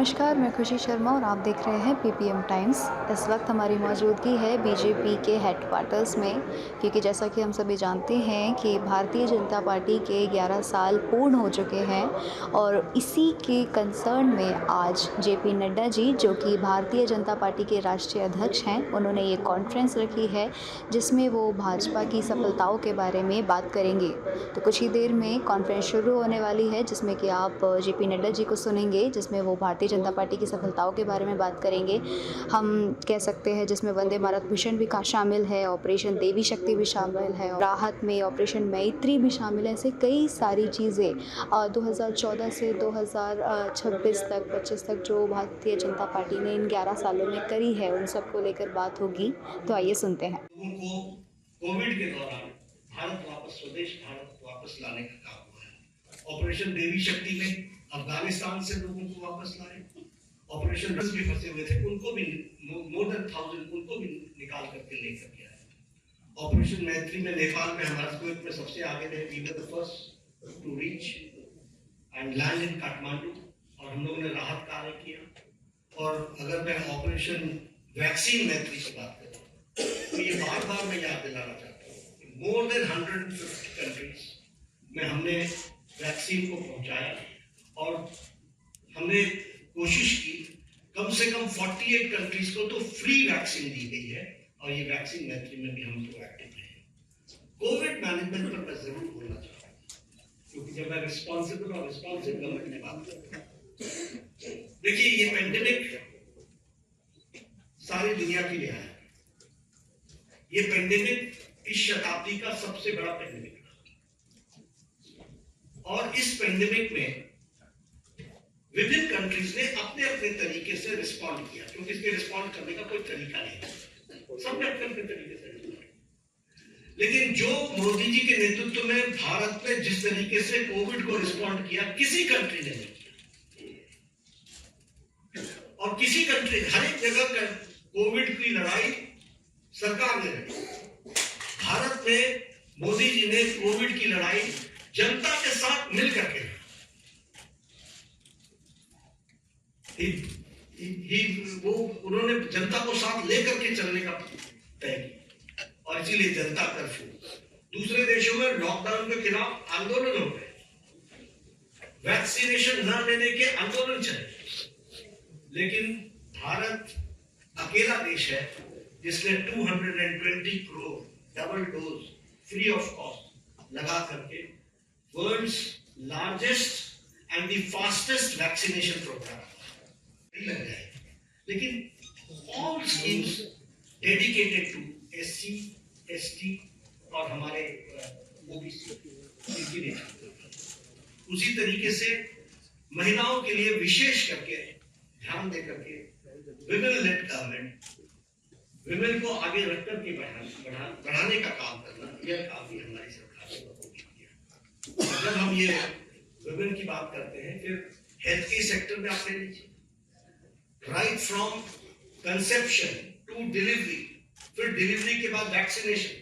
नमस्कार, मैं खुशी शर्मा और आप देख रहे हैं पीपीएम टाइम्स। इस वक्त हमारी मौजूदगी है बीजेपी के हेडक्वार्टर्स में, क्योंकि जैसा कि हम सभी जानते हैं कि भारतीय जनता पार्टी के 11 साल पूर्ण हो चुके हैं और इसी के कंसर्न में आज जेपी नड्डा जी, जो कि भारतीय जनता पार्टी के राष्ट्रीय अध्यक्ष हैं, उन्होंने ये कॉन्फ्रेंस रखी है जिसमें वो भाजपा की सफलताओं के बारे में बात करेंगे। तो कुछ ही देर में कॉन्फ्रेंस शुरू होने वाली है जिसमें कि आप जेपी नड्डा जी को सुनेंगे, जिसमें वो भारतीय जनता पार्टी की सफलताओं के बारे में बात करेंगे। हम कह सकते हैं जिसमें वंदे भारत मिशन भी शामिल है, ऑपरेशन देवी शक्ति भी शामिल है, राहत में ऑपरेशन मैत्री भी शामिल है। ऐसे कई सारी चीज़ें 2014 से 2026 तक 25 तक जो भारतीय जनता पार्टी ने इन 11 सालों में करी है, उन सबको लेकर बात होगी। तो आइए सुनते हैं। उनको कोविड के दौरान भारत वापस स्वदेश भारत वापस लाने का काम हुआ है। ऑपरेशन देवी शक्ति में अफगानिस्तान से लोगों को वापस लाए। ऑपरेशन रस भी फंसे हुए थे, उनको भी मोर देन 1000 उनको भी निकाल करके लेकर गया है। ऑपरेशन मैत्री में नेपाल में हमारा स्क्वाड में सबसे आगे थे। We were the first to reach and land in Kathmandu और हम लोगों ने राहत कार्य किया। और अगर मैं ऑपरेशन वैक्सीन मैत्री की बात करूं तो ये बार बार मैं याद दिलाना चाहता हूँ, मोर देन 150 कंट्रीज में हमने वैक्सीन को पहुंचाया और हमने कोशिश की कम से कम 48 कंट्रीज को तो फ्री वैक्सीन दी गई है और ये वैक्सीन मैत्री में भी हम प्रोएक्टिव हैं। कोविड मैनेजमेंट पर मैं जरूर बोलना चाहता हूँ, क्योंकि जब मैं रिस्पॉन्सिबल और रिस्पॉन्सिव गवर्नमेंट की बात करता हूँ, देखिए ये पेंडेमिक सारी दुनिया के लिए है। ये पेंडेमिक इस शताब्दी का सबसे बड़ा पेंडेमिक है और इस पेंडेमिक में विभिन्न कंट्रीज ने अपने अपने तरीके से रिस्पॉन्ड किया, क्योंकि इसके रिस्पॉन्ड करने का कोई तरीका नहीं है, सबने अपने अपने तरीके से रिस्पॉन्ड किया। लेकिन जो मोदी जी के नेतृत्व में भारत में जिस तरीके से कोविड को रिस्पॉन्ड किया, किसी कंट्री ने नहीं किया। और किसी कंट्री, हर एक जगह कोविड की लड़ाई सरकार ने लड़ी। भारत में मोदी जी ने कोविड की लड़ाई जनता के साथ मिलकर के वो उन्होंने जनता को साथ लेकर के चलने का तय किया और इसीलिए जनता कर्फ्यू। दूसरे देशों में लॉकडाउन के खिलाफ आंदोलन हो गए, वैक्सीनेशन न लेने के आंदोलन चले, लेकिन भारत अकेला देश है जिसने 220 crore double dose free of cost लगा करके world's largest and the fastest vaccination programme लग जाए। लेकिन all schemes dedicated to SC, ST और हमारे ओबीसी, उसी तरीके से महिलाओं के लिए विशेष करके ध्यान दे करके विमेन लेड गवर्नमेंट, विमेन को आगे रख करके बढ़ाने का काम करना, यह काम भी हमारी सरकार ने किया। जब हम ये विमेन की बात करते हैं, फिर हेल्थ के सेक्टर में आप ले लीजिए, right from conception to delivery, फिर डिलीवरी के बाद vaccination,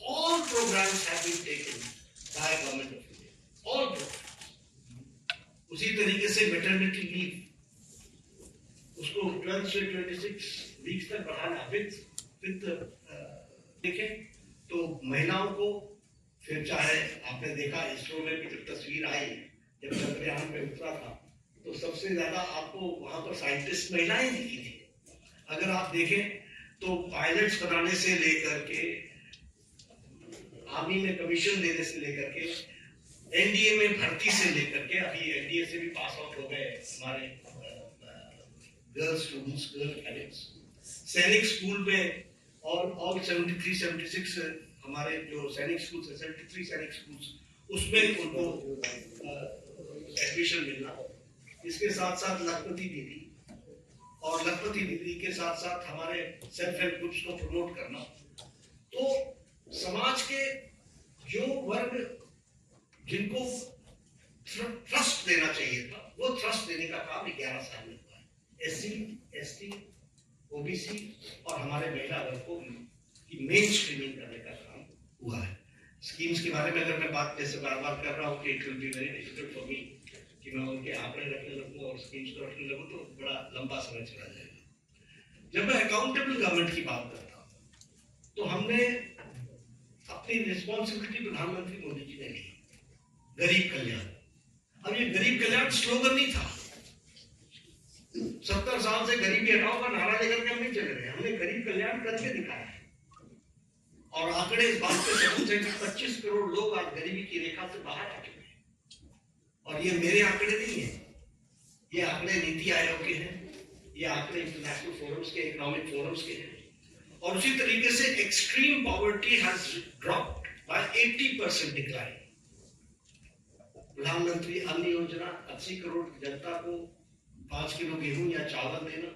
all programmes have been taken by government of India, all programmes. उसी तरीके से मैटरनिटी लीव, उसको 12 से 26 वीक्स तक बढ़ाना विद देखें तो महिलाओं को, फिर चाहे आपने देखा इसरो में भी जब तस्वीर आई, जब चंद्रयान पे उतरा था, तो सबसे ज्यादा आपको वहां पर साइंटिस्ट महिलाएं दिखी थी। अगर आप देखें तो पायलट्स बनाने से लेकर के, आर्मी में कमीशन देने से लेकर के, एनडीए में भर्ती से लेकर के, अभी एनडीए से भी पास आउट हो गए हमारे गर्ल्स स्टूडेंट्स, गर्ल कैडेट्स, सैनिक स्कूल में और ऑल 73, 76 हमारे जो सैनिक स्कूल, 73 सैनिक स्कूल्स, उसमें उनको एडमिशन मिलना। इसके साथ साथ लखपति दीदी, और लखपति दीदी के साथ साथ हमारे सेल्फ हेल्प ग्रुप्स को प्रमोट करना। तो समाज के जो वर्ग जिनको ट्रस्ट देना चाहिए था, वो ट्रस्ट देने का काम 11 साल में हुआ है। एससी, एसटी, ओबीसी और हमारे महिला वर्ग को मेन स्ट्रीमिंग करने का काम हुआ है। स्कीम्स के बारे में अगर मैं बात जैसे बार बार कर रहा हूँ कि it will be very difficult for me कि मैं उनके आंकड़े रखने लगूँ और स्क्रीन रखने लगूँ तो बड़ा लंबा समय चला जाएगा। जब मैं अकाउंटेबल गवर्नमेंट की बात करता हूँ तो हमने अपनी रिस्पॉन्सिबिलिटी प्रधानमंत्री मोदी जी ने ली, गरीब कल्याण। अब ये गरीब कल्याण स्लोगन नहीं था, 70 साल से गरीबी हटाओ का नारा लेकर के हम नहीं चले रहे, हमने गरीब कल्याण करके दिखाया है। और आंकड़े इस बात पे सबूत है कि 25 करोड़ लोग आज गरीबी की रेखा से बाहर आ चुके हैं। और ये मेरे आंकड़े नहीं है, ये आंकड़े नीति आयोग के हैं, ये आंकड़े इंटरनेशनल फोरम्स के, इकोनॉमिक फोरम्स के हैं। और उसी तरीके से extreme poverty has dropped by 80% decline. Pradhan Mantri Anna योजना 80 करोड़ जनता को 5 किलो गेहूं या चावल देना,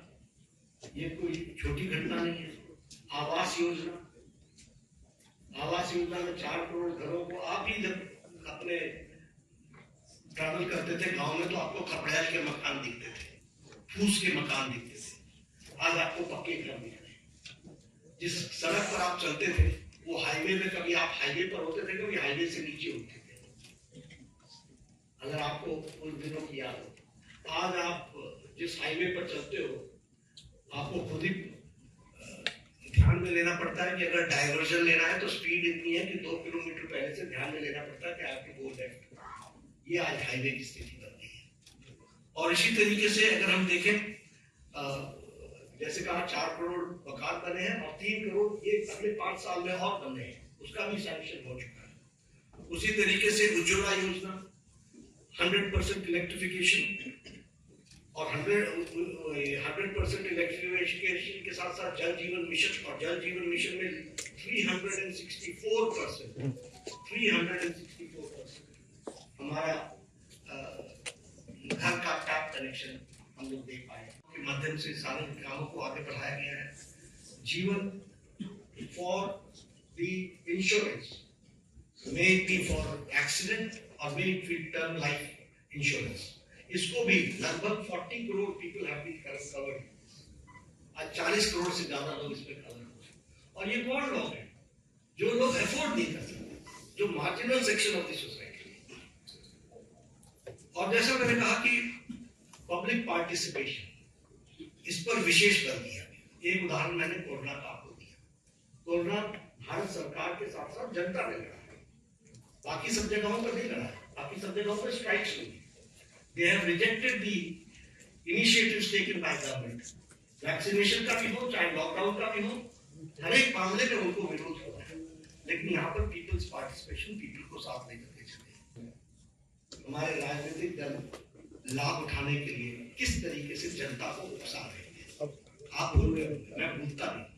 ये कोई छोटी घटना नहीं है। आवास योजना में 4 करोड़ घरों को, आप ही जब अपने ट्रैवल करते थे गांव में तो आपको खपड़ैल के मकान दिखते थे, फूस के मकान दिखते थे, आज आपको पक्के घर दिख रहे हैं। जिस सड़क पर आप चलते थे वो हाईवे में, कभी आप हाईवे पर होते थे, कभी हाईवे से नीचे होते थे, अगर आपको उन दिनों की याद हो। आज आप जिस हाईवे पर चलते हो आपको खुद ही ध्यान में लेना पड़ता है कि अगर डाइवर्जन लेना है तो स्पीड इतनी है कि 2 किलोमीटर पहले से ध्यान में लेना पड़ता है कि आपके गो लेफ्ट। ये आज हाईवे की स्थिति बन गई है। और इसी तरीके से अगर हम देखें, जैसे कहा 4 करोड़ मकान बने हैं और 3 करोड़ ये अगले 5 साल में और बनने हैं, उसका भी सैंक्शन हो चुका है। उसी तरीके से उज्ज्वला योजना 100% इलेक्ट्रिफिकेशन और 100% इलेक्ट्रिफिकेशन के साथ साथ जल जीवन मिशन, और जल जीवन मिशन में 364% हमारा घर का टैप कनेक्शन हम लोग दे पाए के माध्यम से सारे कामों को आगे बढ़ाया गया है। Jeevan for the insurance, may it be for accident और may it be term life insurance, इसको भी लगभग 40 crore people have been covered. आज 40 करोड़ से ज्यादा लोग इस पे कवर हो। और ये कौन लोग हैं? जो लोग अफोर्ड नहीं कर सकते, जो marginal section of the society. और जैसा मैंने कहा कि पब्लिक पार्टिसिपेशन, इस पर विशेष बल दिया गया। एक उदाहरण मैंने कोरोना का आपको दिया। कोरोना भारत सरकार के साथ साथ जनता ने लड़ा है, बाकी सब जगहों पर नहीं लड़ा है, बाकी सब जगहों पर स्ट्राइक्स हुई। They have rejected the initiatives taken by government. Vaccination का भी हो चाहे लॉकडाउन का भी हो, हर एक मामले में उनको विरोध हो रहा है। लेकिन यहाँ पर पीपल्स पार्टिसिपेशन, पीपल को साथ लेकर के चले। हमारे राजनीतिक दल लाभ उठाने के लिए किस तरीके से जनता को उकसा रहे हैं, आप भूल गए, मैं भूलता नहीं,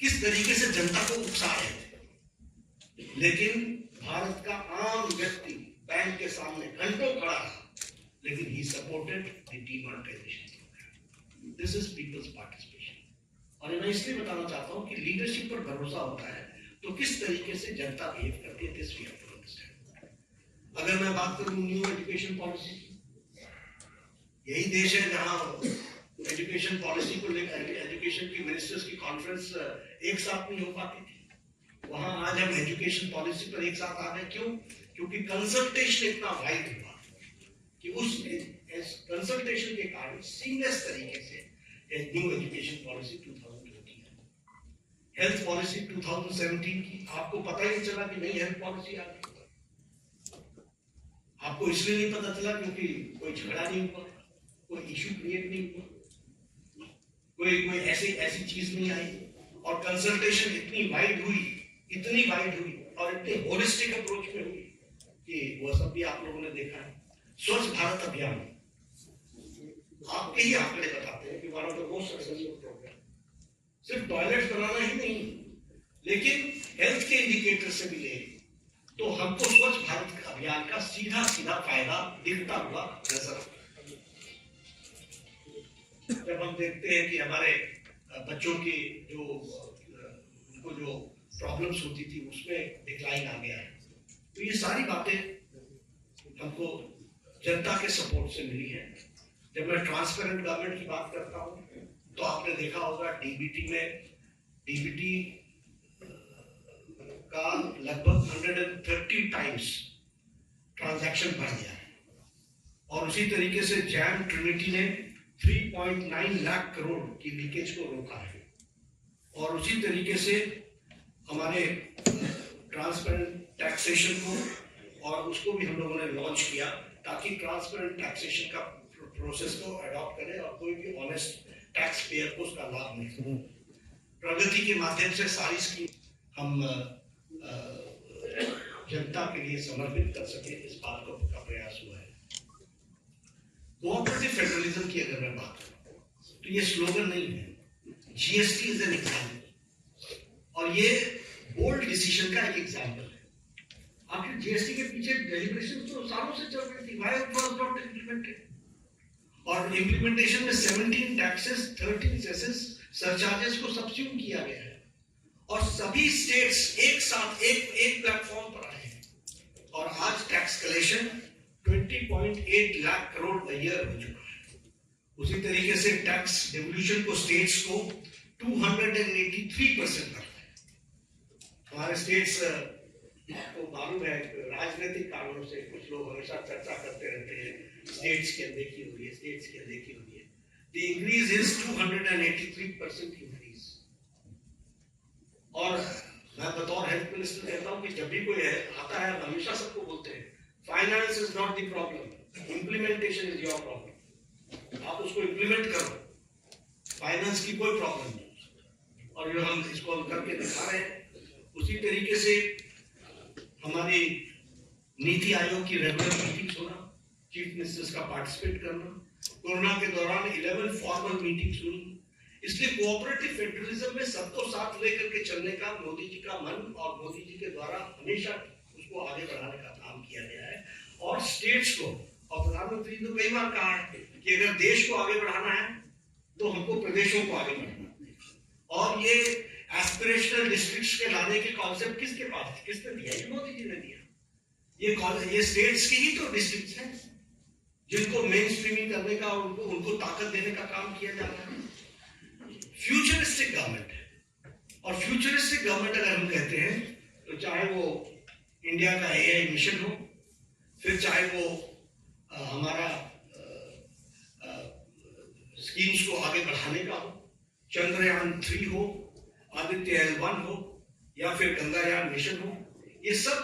किस तरीके से जनता को उकसा रहे थे। लेकिन भारत का आम व्यक्ति बैंक के सामने घंटों खड़ा रहा, लेकिन he supported the demonetisation programme. This is people's participation. और मैं इसलिए बताना चाहता हूं कि लीडरशिप पर भरोसा होता है तो किस तरीके से जनता बिहेव करती है, this we have to understand. अगर मैं बात करूं न्यू एजुकेशन पॉलिसी, यही देश है जहां एजुकेशन पॉलिसी को लेकर एजुकेशन की मिनिस्टर्स की कॉन्फ्रेंस एक साथ नहीं हो पाती थी, वहां आज हम एजुकेशन पॉलिसी पर एक साथ आ गए। क्यों? क्योंकि कंसल्टेशन इतना वाइड हुआ कि उस कंसल्टेशन के कारण सीमलेस तरीके से न्यू एजुकेशन पॉलिसी 2020 है। हेल्थ पॉलिसी 2017 की आपको पता ही नहीं चला कि नई हेल्थ पॉलिसी आ गई। आपको इसलिए नहीं पता चला क्योंकि कोई झगड़ा नहीं हुआ, कोई इश्यू क्रिएट नहीं हुआ, कोई ऐसी चीज नहीं आई। और कंसल्टेशन इतनी वाइड हुई और इतने होलिस्टिक अप्रोच में हुई कि वो सब भी आप लोगों ने देखा है। स्वच्छ भारत अभियान आपके ही आंकड़े बताते हैं कि one of the most successful programme. सिर्फ टॉयलेट्स बनाना ही नहीं, लेकिन हेल्थ के इंडिकेटर से भी ले तो हमको स्वच्छ भारत अभियान का सीधा फायदा दिखता हुआ नजर आता है। जब हम देखते हैं कि हमारे बच्चों की उनको जो प्रॉब्लम्स होती थी उसमें डिक्लाइन आ गया है, तो ये सारी बातें हमको जनता के सपोर्ट से मिली है। जब मैं ट्रांसपेरेंट गवर्नमेंट की बात करता हूं तो आपने देखा होगा डीबीटी का लगभग 130 टाइम्स ट्रांजैक्शन बढ़ गया है। और उसी तरीके से जैम ट्रिनिटी ने 3.9 लाख करोड़ की लीकेज को रोका है। और उसी तरीके से हमारे ट्रांसपेरेंट टैक्सेशन को और उसको भी हम लोगों ने लॉन्च किया ताकि ट्रांसपेरेंट टैक्सेशन का प्रोसेस को अडॉप्ट करें और कोई भी ऑनेस्ट टैक्स पेयर को उसका लाभ मिले। प्रगति के माध्यम से सारी स्कीम हम जनता के लिए समर्पित कर सके, इस बात का प्रयास हुआ है। कोऑपरेटिव फेडरलिज्म की अगर मैं बात करूं तो ये स्लोगन नहीं है, जीएसटी इज एन एग्जाम्पल और ये बोल्ड डिसीजन का एक एग्जाम्पल है। आखिर जीएसटी के पीछे डेलिब्रेशन तो सालों से चल रही थी, व्हाई वाज नॉट इम्प्लीमेंटेड? और इम्प्लीमेंटेशन में 17 टैक्सेस, 13 सेसेस, सरचार्जेस को सब्स्यूम किया गया है और सभी स्टेट्स एक साथ एक प्लेटफॉर्म पर आए हैं और आज tax collection 20.8 lakh crore year हो चुका है। उसी तरीके से टैक्स डिवोल्यूशन को स्टेट्स को 283% करता है। हमारे स्टेट्स आपको मालूम है राजनीतिक कारणों से कुछ लोग हमेशा चर्चा करते रहते हैं स्टेट्स की अनदेखी हो रही है, स्टेट्स की अनदेखी हो रही है। The increase is 283% increase। और मैं बतौर हेल्थ मिनिस्टर कहता हूं कि जब भी कोई आता है हमेशा सबको बोलते हैं finance is not the problem, implementation is your problem. आप उसको इम्प्लीमेंट करो, फाइनेंस की कोई प्रॉब्लम नहीं। और जो हम इसको करके दिखा रहे हैं उसी तरीके से हमारी नीति आयोग की रेगुलर मीटिंग्स होना, चीफ मिनिस्टर्स का पार्टिसिपेट करना, कोरोना के दौरान 11 फॉर्मल मीटिंग्स हुई। इसलिए कोऑपरेटिव फेडरलिज्म में सबको साथ लेकर के चलने का मोदी जी का मन और मोदी जी के द्वारा हमेशा उसको आगे बढ़ाने का काम किया गया है। और स्टेट्स को, और प्रधानमंत्री ने कई बार कहा है कि अगर देश को आगे बढ़ाना है तो हमको प्रदेशों को आगे बढ़ाना है। और ये एस्पिरेशनल डिस्ट्रिक्ट्स के लाने के कॉन्सेप्ट किसके पास, किसने दिया? ये मोदी जी ने दिया। ये स्टेट्स की ही तो डिस्ट्रिक्ट्स हैं जिनको मेन स्ट्रीमिंग करने का, उनको ताकत देने का काम किया जा रहा है। फ्यूचरिस्टिक गवर्नमेंट है और फ्यूचरिस्टिक गवर्नमेंट अगर हम कहते हैं तो चाहे वो इंडिया का एआई मिशन हो, फिर चाहे वो हमारा स्कीम्स को आगे बढ़ाने का हो, चंद्रयान 3 हो, आदित्य L1 हो या फिर गंगायान मिशन हो, ये सब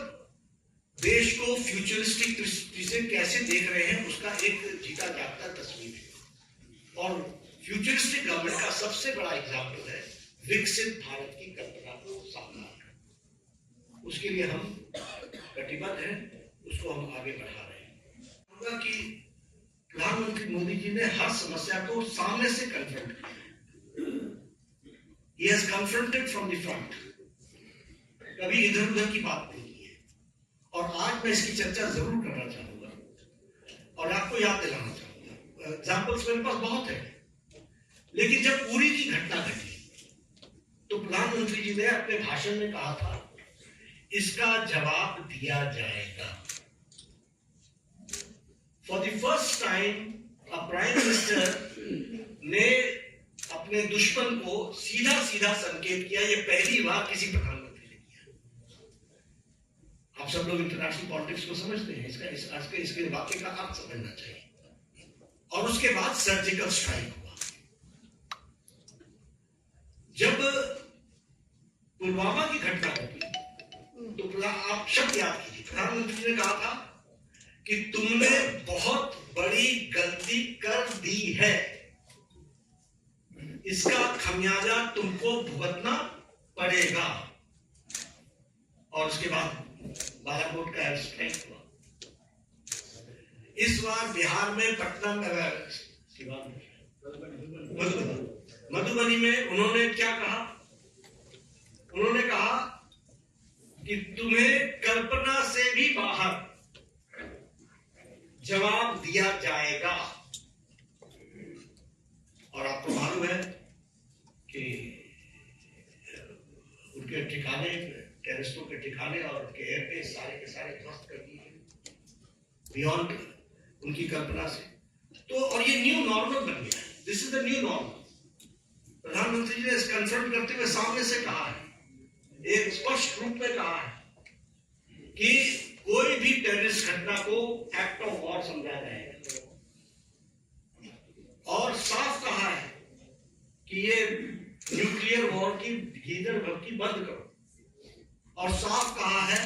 देश को फ्यूचरिस्टिक दृष्टि से कैसे देख रहे हैं उसका एक जीता जागता तस्वीर है। और फ्यूचरिस्टिक गवर्नमेंट का सबसे बड़ा एग्जाम्पल है विकसित भारत की कल्पना को साकार करना। उसके लिए हम कटिबद्ध हैं, उसको हम आगे बढ़ा रहे हैं। कि प्रधानमंत्री मोदी जी ने हर समस्या को सामने से कन्फ्रंट किया। He has confronted from the front। कभी इधर उधर की बात नहीं की है। और आज मैं इसकी चर्चा जरूर करना चाहूंगा और आपको याद दिलाना चाहूंगा। एग्जाम्पल्स मेरे पास बहुत है, लेकिन जब पूरी की घटना घटी तो प्रधानमंत्री जी ने अपने भाषण में कहा था इसका जवाब दिया जाएगा। For the first time prime minister ने अपने दुश्मन को सीधा सीधा संकेत किया। ये पहली बार किसी प्रधानमंत्री ने किया। आप सब लोग इंटरनेशनल पॉलिटिक्स को समझते हैं, इसके वाक्य का अर्थ समझना चाहिए। और उसके बाद सर्जिकल स्ट्राइक हुआ। जब पुलवामा की घटना घटी तो आप शब्द याद कीजिए, प्रधानमंत्री ने कहा था कि तुमने बहुत बड़ी गलती कर दी है, इसका खमियाजा तुमको भुगतना पड़ेगा। और उसके बाद बालाकोट का एयर स्ट्राइक हुआ। इस बार बिहार में पटना मधुबनी में उन्होंने क्या कहा? उन्होंने कहा कि तुम्हें कल्पना से भी बाहर जवाब दिया जाएगा। और आपको मालूम है कि उनके ठिकाने, टेररिस्टों के ठिकाने और उनके एयरबेस सारे के सारे ध्वस्त कर दिए बियॉन्ड उनकी कल्पना से। तो और ये न्यू नॉर्मल बन गया। This is the new normal. प्रधानमंत्री जी ने इस कन्फ्रंट करते हुए सामने से कहा है, एक स्पष्ट रूप में कहा है कि कोई भी टेररिस्ट घटना को एक्ट ऑफ वॉर समझा जाएगा और साफ कहा है कि ये न्यूक्लियर वॉर की गीदड़ भक्ति बंद करो और साफ कहा है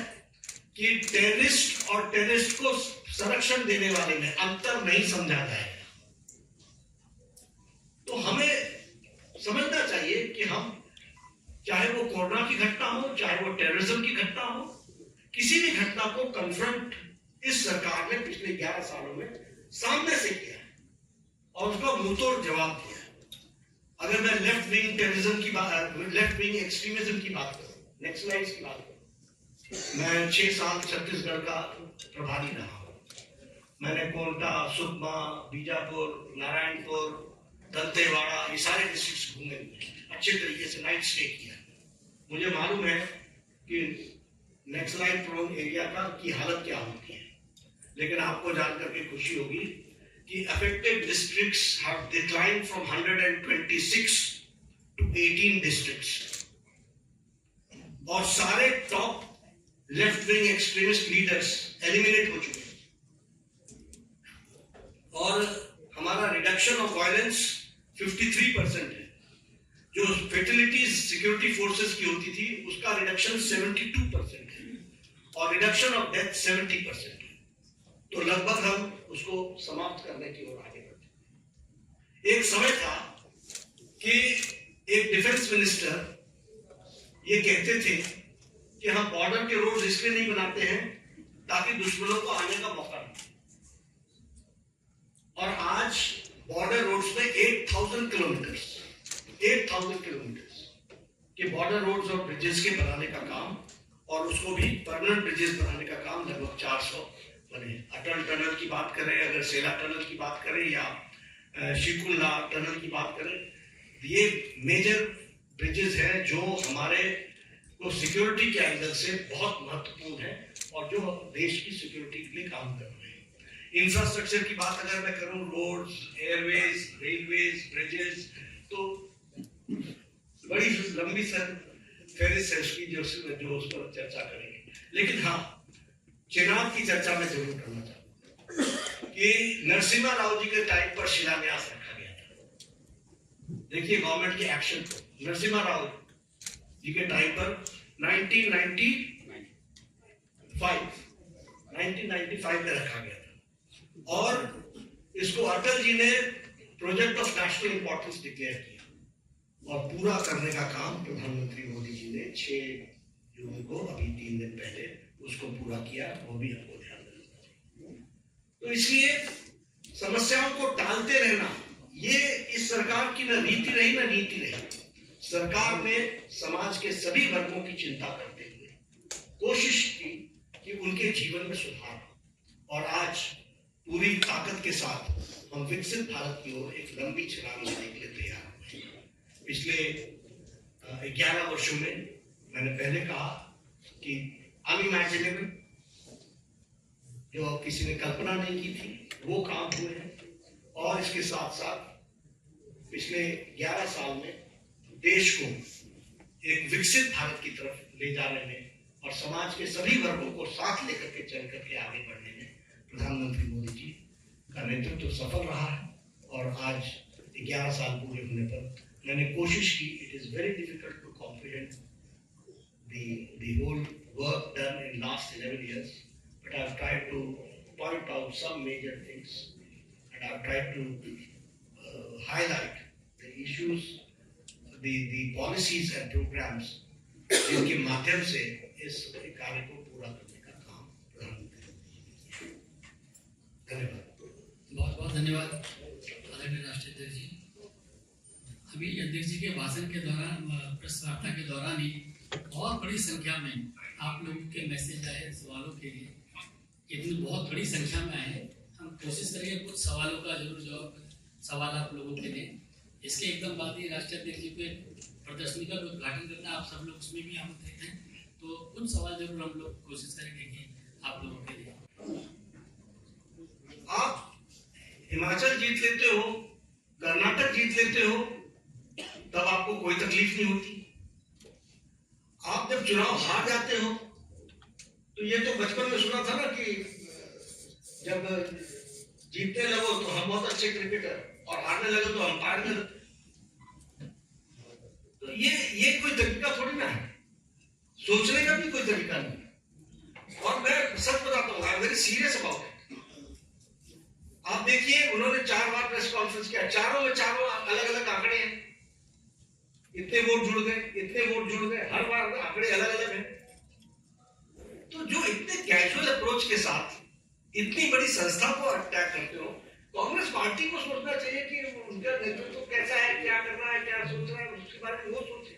कि टेररिस्ट और टेररिस्ट को संरक्षण देने वाले में अंतर नहीं समझा जाएगा। तो हमें समझना चाहिए कि हम चाहे वो कोरोना की घटना हो, चाहे वो टेररिज्म की घटना हो, किसी भी घटना को कन्फ्रंट इस सरकार ने पिछले 11 सालों में सामने से किया है और उसका मुंहतोड़ जवाब दिया है। अगर मैं लेफ्ट विंग टेररिज्म की बात, लेफ्ट विंग एक्सट्रीमिज्म की बात करूं, नक्सलाइट्स की बात करूं, मैं 6 साल छत्तीसगढ़ का प्रभारी रहा हूं। मैंने कोंटा, सुकमा, बीजापुर, नारायणपुर, दंतेवाड़ा, ये सारे डिस्ट्रिक्ट घूमे, अच्छे तरीके से नाइट स्टे किया। मुझे मालूम है कि नक्सलाइट प्रोन एरिया की हालत क्या होती है, लेकिन आपको जानकर के खुशी होगी कि affected districts have declined from 126 to 18 districts और सारे top left wing extremist leaders eliminate हो चुके हैं और हमारा रिडक्शन ऑफ वायलेंस 53% है। जो फेटलिटीज सिक्योरिटी फोर्सेस की होती थी उसका रिडक्शन 72% है और रिडक्शन ऑफ डेथ 70% है। तो लगभग हम उसको समाप्त करने की ओर आगे बढ़ते। एक समय था कि एक डिफेंस मिनिस्टर ये कहते थे कि हम बॉर्डर के रोड इसलिए नहीं बनाते हैं ताकि दुश्मनों को आने का मौका मिले, और आज बॉर्डर रोड्स में 8,000 किलोमीटर के बॉर्डर रोड्स और ब्रिजेस के बनाने का काम, और उसको भी परमानेंट ब्रिजेस बनाने का काम लगभग 400 बने। अटल टनल की बात करें, अगर सेला टनल की बात करें या शिकुल्ला टनल की बात करें, ये मेजर ब्रिजेस हैं जो हमारे को सिक्योरिटी के एंगल से बहुत महत्वपूर्ण है और जो देश की सिक्योरिटी के लिए काम कर रहे हैं। इंफ्रास्ट्रक्चर की बात अगर मैं करूं, रोड्स, एयरवेज, रेलवेज, ब्रिजेस, तो बड़ी लंबी फहरिस्त है उसकी जो उस पर चर्चा करेंगे। लेकिन हाँ, चेनाब की चर्चा मैं जरूर करना चाहूंगा कि नरसिम्हा राव जी के टाइम पर शिलान्यास रखा गया था। देखिए गवर्नमेंट के एक्शन को, नरसिम्हा राव जी के टाइम पर 1995 में रखा गया था और इसको अटल जी ने project of national importance declare किया और पूरा करने का काम प्रधानमंत्री मोदी जी ने 6 जून को, अभी 3 दिन पहले, उसको पूरा किया। वो भी हमको ध्यान रखना चाहिए। तो इसलिए समस्याओं को टालते रहना ये इस सरकार की न रीति रही न नीति रही। सरकार ने समाज के सभी वर्गों की चिंता करते हुए कोशिश की कि उनके जीवन में सुधार हो और आज पूरी ताकत के साथ हम विकसित भारत की ओर एक लंबी छलांग लगाने के लिए तैयार हैं। पिछले 11 वर्षों में मैंने पहले कहा कि अनइमेजिनेबल, जो किसी ने कल्पना नहीं की थी, वो काम हुए हैं और इसके साथ साथ पिछले 11 साल में देश को एक विकसित भारत की तरफ ले जाने में और समाज के सभी वर्गों को साथ लेकर के चल करके आगे बढ़ने में प्रधानमंत्री मोदी जी का नेतृत्व तो सफल रहा है। और आज 11 साल पूरे होने पर मैंने कोशिश की, it is very difficult to comprehend the whole work done in last 11 years, but I've tried to point out some major things and I've tried to highlight the issues, the policies and programs जिनके माध्यम से इस कार्य को पूरा करने का काम प्रधानमंत्री। धन्यवाद। बहुत बहुत धन्यवाद आदरणीय राष्ट्रीय अध्यक्ष जी। अभी अध्यक्ष जी के भाषण के दौरान, प्रेस वार्ता के दौरान ही बहुत बड़ी संख्या में आप लोगों के मैसेज आए सवालों के लिए। इतनी बहुत बड़ी संख्या में आए, हम कोशिश करेंगे कुछ सवालों का जरूर जवाब सवाल आप लोगों के लिए। इसके एकदम बाद ही राष्ट्रीय अध्यक्ष जी को प्रदर्शनी का उद्घाटन करना, आप सब लोग उसमें भी आमंत्रित हैं, तो कुछ सवाल जरूर हम लोग कोशिश करेंगे कि आप लोगों के लिए। आप हिमाचल जीत लेते हो, कर्नाटक जीत लेते हो, तब आपको कोई तकलीफ नहीं होती। आप जब चुनाव हार जाते हो तो ये तो बचपन में सुना था ना कि जब जीतने लगो तो हम बहुत अच्छे क्रिकेटर और हारने लगे तो अंपायर गलत। तो ये कोई तरीका थोड़ी ना है, सोचने का भी कोई तरीका नहीं। और मैं सच बताता हूँ, I am very serious about it. आप देखिए, उन्होंने 4 बार प्रेस कॉन्फ्रेंस किया, चारों में चारों अलग अलग आंकड़े हैं, इतने वोट जुड़ गए, इतने वोट जुड़ गए, हर बार आंकड़े अलग अलग हैं। तो जो इतने कैजुअल अप्रोच के साथ इतनी बड़ी संस्था को अटैक करते हो, कांग्रेस पार्टी को सोचना चाहिए कि उनका नेतृत्व कैसा है, क्या कर रहा है, क्या सोच रहा है, उसके बारे में वो सोचे।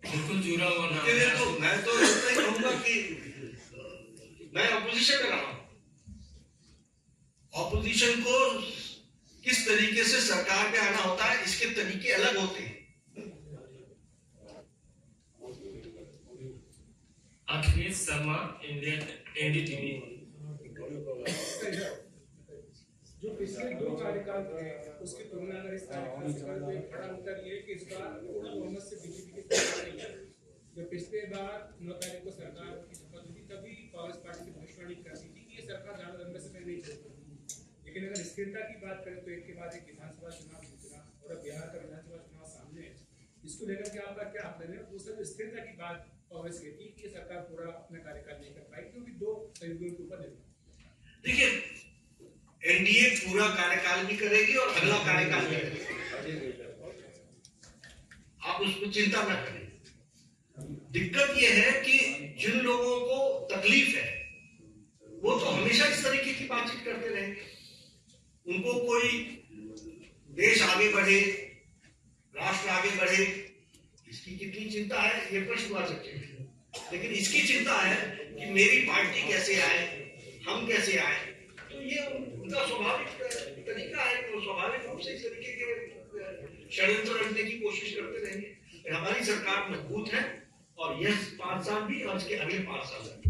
बिल्कुल जुड़ा हुआ ना। तो मैं तो इतना ही कहूंगा कि मैं ऑपोजिशन में रहा हूं, ऑपोजिशन को किस तरीके से सरकार में आना होता है, इसके तरीके अलग होते हैं। Akhilesh Sharma, Indian NDTV. जो पिछले 2 कार्यकाल थे उसकी तुलना अगर इस कार्यकाल से करें तो एक बड़ा अंतर ये है कि इस बार पूर्ण बहुमत से बीजेपी की सरकार आई है। जो पिछले बार 9 तारीख को सरकार की शपथ हुई तभी कांग्रेस पार्टी ने भविष्यवाणी कर दी थी कि ये सरकार ज्यादा लंबे समय नहीं चलेगी। लेकिन अगर स्थिरता की बात करें तो एक के बाद एक विधानसभा चुनाव जीतना और अब बिहार का विधानसभा चुनाव सामने है, इसको लेकर के आपका क्या आकलन है? वो सब स्थिरता की बात कांग्रेस कहती है कि ये सरकार पूरा अपना कार्यकाल नहीं कर पाई क्योंकि 2 सहयोगियों के ऊपर निर्भर। देखिए, एनडीए पूरा कार्यकाल भी करेगी और अगला कार्यकाल भी करेगी, आप उसको चिंता न करें। दिक्कत यह है कि जिन लोगों को तकलीफ है वो तो हमेशा इस तरीके की बातचीत करते रहेंगे। उनको कोई देश आगे बढ़े, राष्ट्र आगे बढ़े, इसकी कितनी चिंता है ये प्रश्न आ सकते हैं, लेकिन इसकी चिंता है कि मेरी पार्टी कैसे आए, हम कैसे आए। तो ये उनका स्वाभाविक तरीका है, वो स्वाभाविक रूप से इस तरीके के षड्यंत्र रचने की कोशिश करते रहेंगे। हमारी सरकार मजबूत है और यह 5 साल भी और इसके अगले 5 साल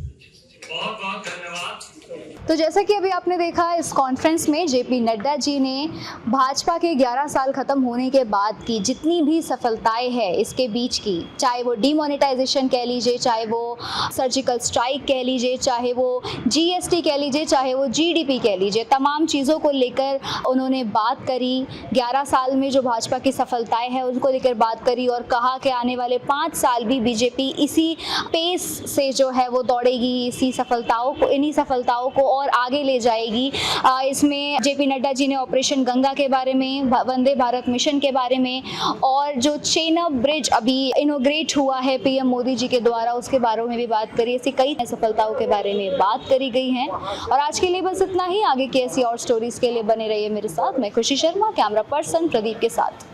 बहुत बहुत धन्यवाद। तो जैसा कि अभी आपने देखा, इस कॉन्फ्रेंस में जेपी नड्डा जी ने भाजपा के 11 साल खत्म होने के बाद की जितनी भी सफलताएं हैं इसके बीच की, चाहे वो डीमोनेटाइजेशन कह लीजिए, चाहे वो सर्जिकल स्ट्राइक कह लीजिए, चाहे वो जीएसटी कह लीजिए, चाहे वो जीडीपी कह लीजिए, तमाम चीज़ों को लेकर उन्होंने बात करी। 11 साल में जो भाजपा की सफलताएं हैं उनको लेकर बात करी और कहा कि आने वाले 5 साल भी बीजेपी इसी पेस से जो है वो दौड़ेगी, इन्हीं सफलताओं को और आगे ले जाएगी। इसमें जेपी नड्डा जी ने ऑपरेशन गंगा के बारे में, वंदे भारत मिशन के बारे में और जो चेनाब ब्रिज अभी इनोग्रेट हुआ है पीएम मोदी जी के द्वारा, उसके बारे में भी बात करी। ऐसी कई सफलताओं के बारे में बात करी गई है। और आज के लिए बस इतना ही। आगे की ऐसी और स्टोरीज के लिए बने रहिए मेरे साथ। मैं खुशी शर्मा, कैमरा पर्सन प्रदीप के साथ।